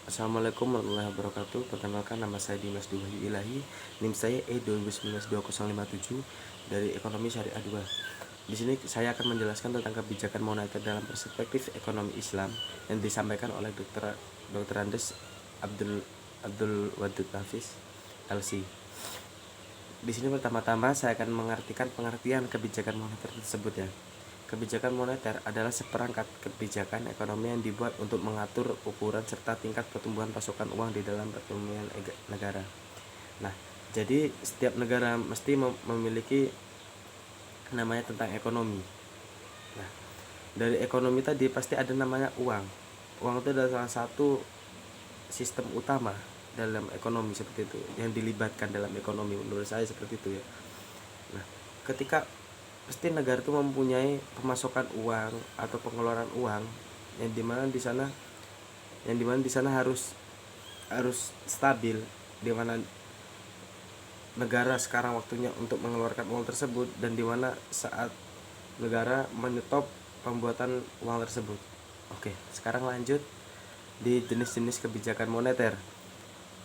Assalamualaikum warahmatullahi wabarakatuh. Perkenalkan, nama saya Dimas Duwahyu Ilahi. NIM saya E2019-2057 dari Ekonomi Syariah 2. Di sini saya akan menjelaskan tentang kebijakan moneter dalam perspektif ekonomi Islam yang disampaikan oleh Dr. Andes Abdul Wadud Hafiz LC. Di sini pertama-tama saya akan mengartikan pengertian kebijakan moneter tersebut ya. Kebijakan moneter adalah seperangkat kebijakan ekonomi yang dibuat untuk mengatur ukuran serta tingkat pertumbuhan pasokan uang di dalam perekonomian negara. Nah, jadi setiap negara mesti memiliki namanya tentang ekonomi. Nah, dari ekonomi tadi pasti ada namanya uang. Uang itu adalah salah satu sistem utama dalam ekonomi seperti itu, yang dilibatkan dalam ekonomi, menurut saya seperti itu ya. Nah, ketika pasti negara itu mempunyai pemasukan uang atau pengeluaran uang yang dimana di sana harus stabil, di mana negara sekarang waktunya untuk mengeluarkan uang tersebut dan di mana saat negara menyetop pembuatan uang tersebut. Oke, sekarang lanjut di jenis-jenis kebijakan moneter.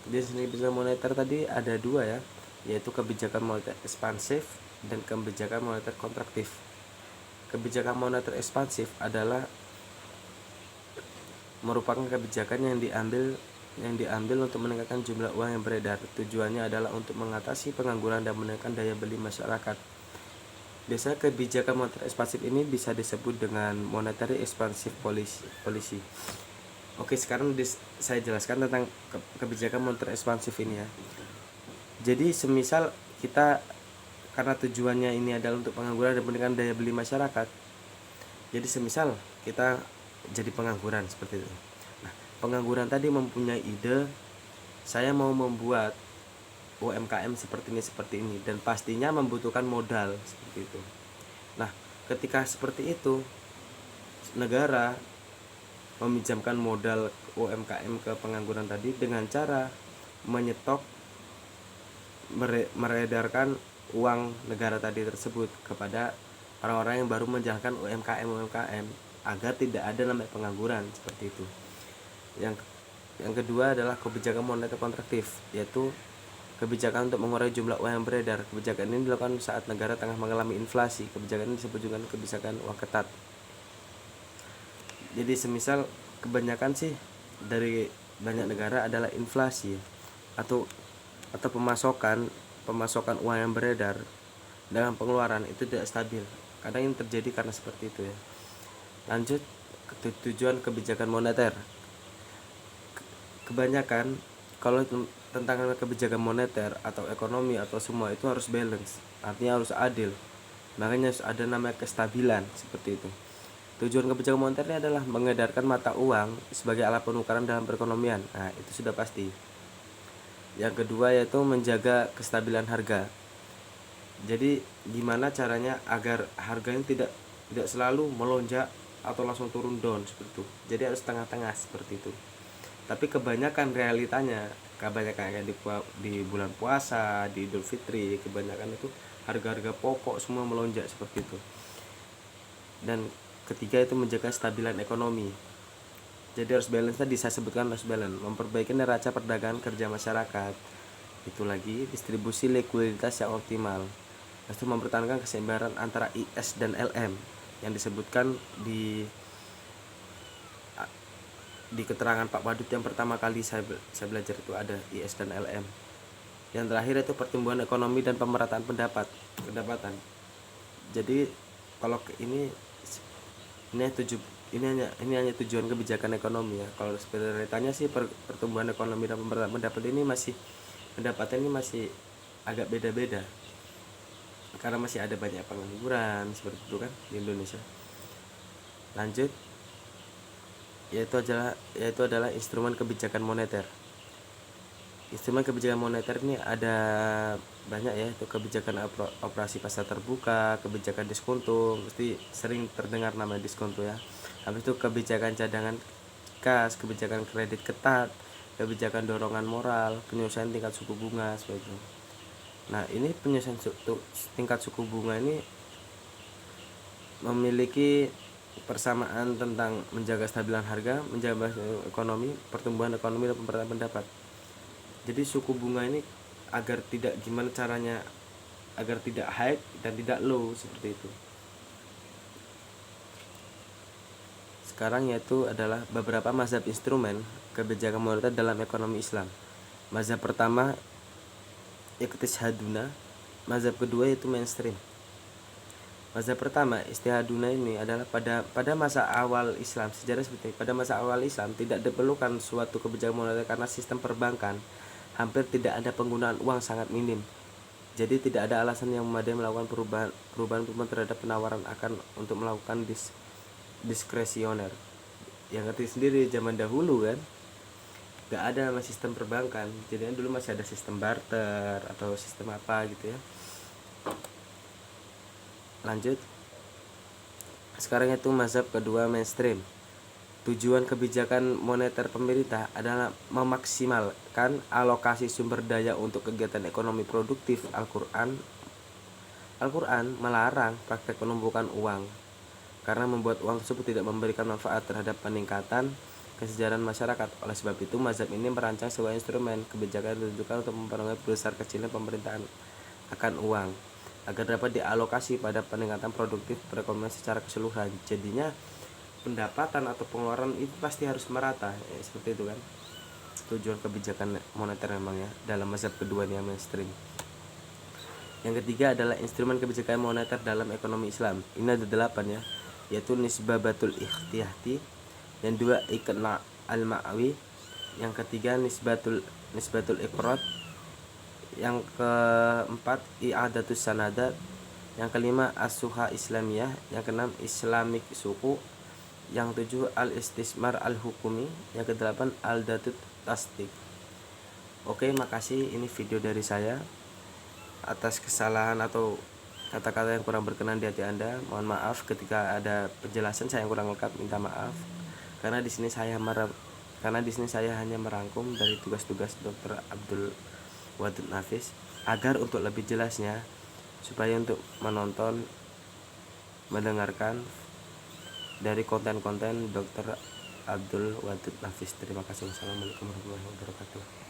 Jenis kebijakan moneter tadi ada dua ya, yaitu kebijakan moneter ekspansif dan kebijakan moneter kontraktif. Kebijakan moneter ekspansif adalah merupakan kebijakan yang diambil untuk meningkatkan jumlah uang yang beredar. Tujuannya adalah untuk mengatasi pengangguran dan meningkatkan daya beli masyarakat. Biasanya kebijakan moneter ekspansif ini bisa disebut dengan monetary expansive policy. Oke, sekarang saya jelaskan tentang kebijakan moneter ekspansif ini ya. Jadi semisal kita, karena tujuannya ini adalah untuk pengangguran dan meningkatkan daya beli masyarakat, jadi semisal kita jadi pengangguran seperti itu. Nah, pengangguran tadi mempunyai ide, saya mau membuat UMKM seperti ini dan pastinya membutuhkan modal seperti itu. Nah, ketika seperti itu, negara meminjamkan modal UMKM ke pengangguran tadi dengan cara menyetop, meredarkan uang negara tadi tersebut kepada orang-orang yang baru menjalankan UMKM agar tidak ada namanya pengangguran seperti itu. Yang kedua adalah kebijakan moneter kontraktif, yaitu kebijakan untuk mengurangi jumlah uang yang beredar. Kebijakan ini dilakukan saat negara tengah mengalami inflasi. Kebijakan ini disebut juga kebijakan uang ketat. Jadi semisal kebanyakan sih dari banyak negara adalah inflasi atau pemasokan uang yang beredar dengan pengeluaran itu tidak stabil. Kadang ini terjadi karena seperti itu ya. Lanjut ke tujuan kebijakan moneter. Kebanyakan kalau tentang kebijakan moneter atau ekonomi atau semua itu harus balance, artinya harus adil. Makanya harus ada namanya kestabilan seperti itu. Tujuan kebijakan moneter ini adalah mengedarkan mata uang sebagai alat penukaran dalam perekonomian. Nah, itu sudah pasti. Yang kedua yaitu menjaga kestabilan harga. Jadi gimana caranya agar harganya tidak selalu melonjak atau langsung turun down seperti itu. Jadi harus tengah-tengah seperti itu. Tapi kebanyakan realitanya, kayak di bulan puasa, di Idul Fitri, kebanyakan itu harga-harga pokok semua melonjak seperti itu. Dan ketiga itu menjaga kestabilan ekonomi. Jadi harus balance, tadi saya sebutkan harus balance, memperbaiki neraca perdagangan kerja masyarakat. Itu lagi distribusi likuiditas yang optimal. Itu mempertahankan keseimbangan antara IS dan LM yang disebutkan di keterangan Pak Wadud yang pertama kali saya belajar itu ada IS dan LM. Yang terakhir itu pertumbuhan ekonomi dan pemerataan pendapatan. Jadi kalau ini hanya tujuan kebijakan ekonomi ya. Kalau prioritasnya sih pertumbuhan ekonomi dan pemerataan pendapatan ini masih agak beda-beda karena masih ada banyak pengangguran seperti itu kan di Indonesia. Lanjut, yaitu adalah instrumen kebijakan moneter. Instrumen kebijakan moneter ini ada banyak ya, itu kebijakan operasi pasar terbuka, kebijakan diskonto, mesti sering terdengar nama diskonto ya. Habis itu kebijakan cadangan kas, kebijakan kredit ketat, kebijakan dorongan moral, penyelesaian tingkat suku bunga seperti itu. Nah, ini penyelesaian tingkat suku bunga ini memiliki persamaan tentang menjaga stabilan harga, menjaga ekonomi, pertumbuhan ekonomi dan pemberitaan pendapat. Jadi suku bunga ini agar tidak gimana caranya agar tidak high dan tidak low seperti itu. Sekarang yaitu adalah beberapa mazhab instrumen kebijakan moneter dalam ekonomi Islam. Mazhab pertama iqtishaduna, mazhab kedua yaitu mainstream. Mazhab pertama istihaduna ini adalah pada masa awal Islam, sejarah seperti ini. Pada masa awal Islam tidak diperlukan suatu kebijakan moneter karena sistem perbankan hampir tidak ada penggunaan uang sangat minim. Jadi tidak ada alasan yang memadai melakukan perubahan terhadap penawaran akan untuk melakukan diskresioner. Yang ngerti sendiri zaman dahulu kan gak ada nama sistem perbankan, jadi dulu masih ada sistem barter atau sistem apa gitu ya. Lanjut, sekarang itu mazhab kedua mainstream. Tujuan kebijakan moneter pemerintah adalah memaksimalkan alokasi sumber daya untuk kegiatan ekonomi produktif. Al-Quran melarang praktek penumpukan uang karena membuat uang tersebut tidak memberikan manfaat terhadap peningkatan kesejahteraan masyarakat. Oleh sebab itu, mazhab ini merancang sebuah instrumen kebijakan yang ditujukan untuk mempengaruhi besar kecilnya pemerintahan akan uang agar dapat dialokasi pada peningkatan produktif perekonomian secara keseluruhan. Jadinya pendapatan atau pengeluaran itu pasti harus merata, seperti itu kan tujuan kebijakan moneter memang ya dalam mazhab kedua yang mainstream. Yang ketiga adalah instrumen kebijakan moneter dalam ekonomi Islam. Ini ada 8 ya, yaitu nisbatul ikhtiyati, yang dua iqna al-ma'wi, yang ketiga nisbatul iqrad, yang keempat i'adatus sanadat, yang kelima as-suha islamiyah, yang keenam islamic suku, yang tujuh al-istismar al-hukumi, yang kedelapan al-datut tasdik. Oke, makasih. Ini video dari saya. Atas kesalahan atau kata-kata yang kurang berkenan di hati Anda, mohon maaf. Ketika ada penjelasan saya yang kurang lengkap, minta maaf. Karena di sini saya hanya merangkum dari tugas-tugas Dr. Abdul Wadud Nafis agar untuk lebih jelasnya supaya untuk mendengarkan dari konten-konten Dr. Abdul Wadud Nafis. Terima kasih. Wassalamualaikum warahmatullahi wabarakatuh.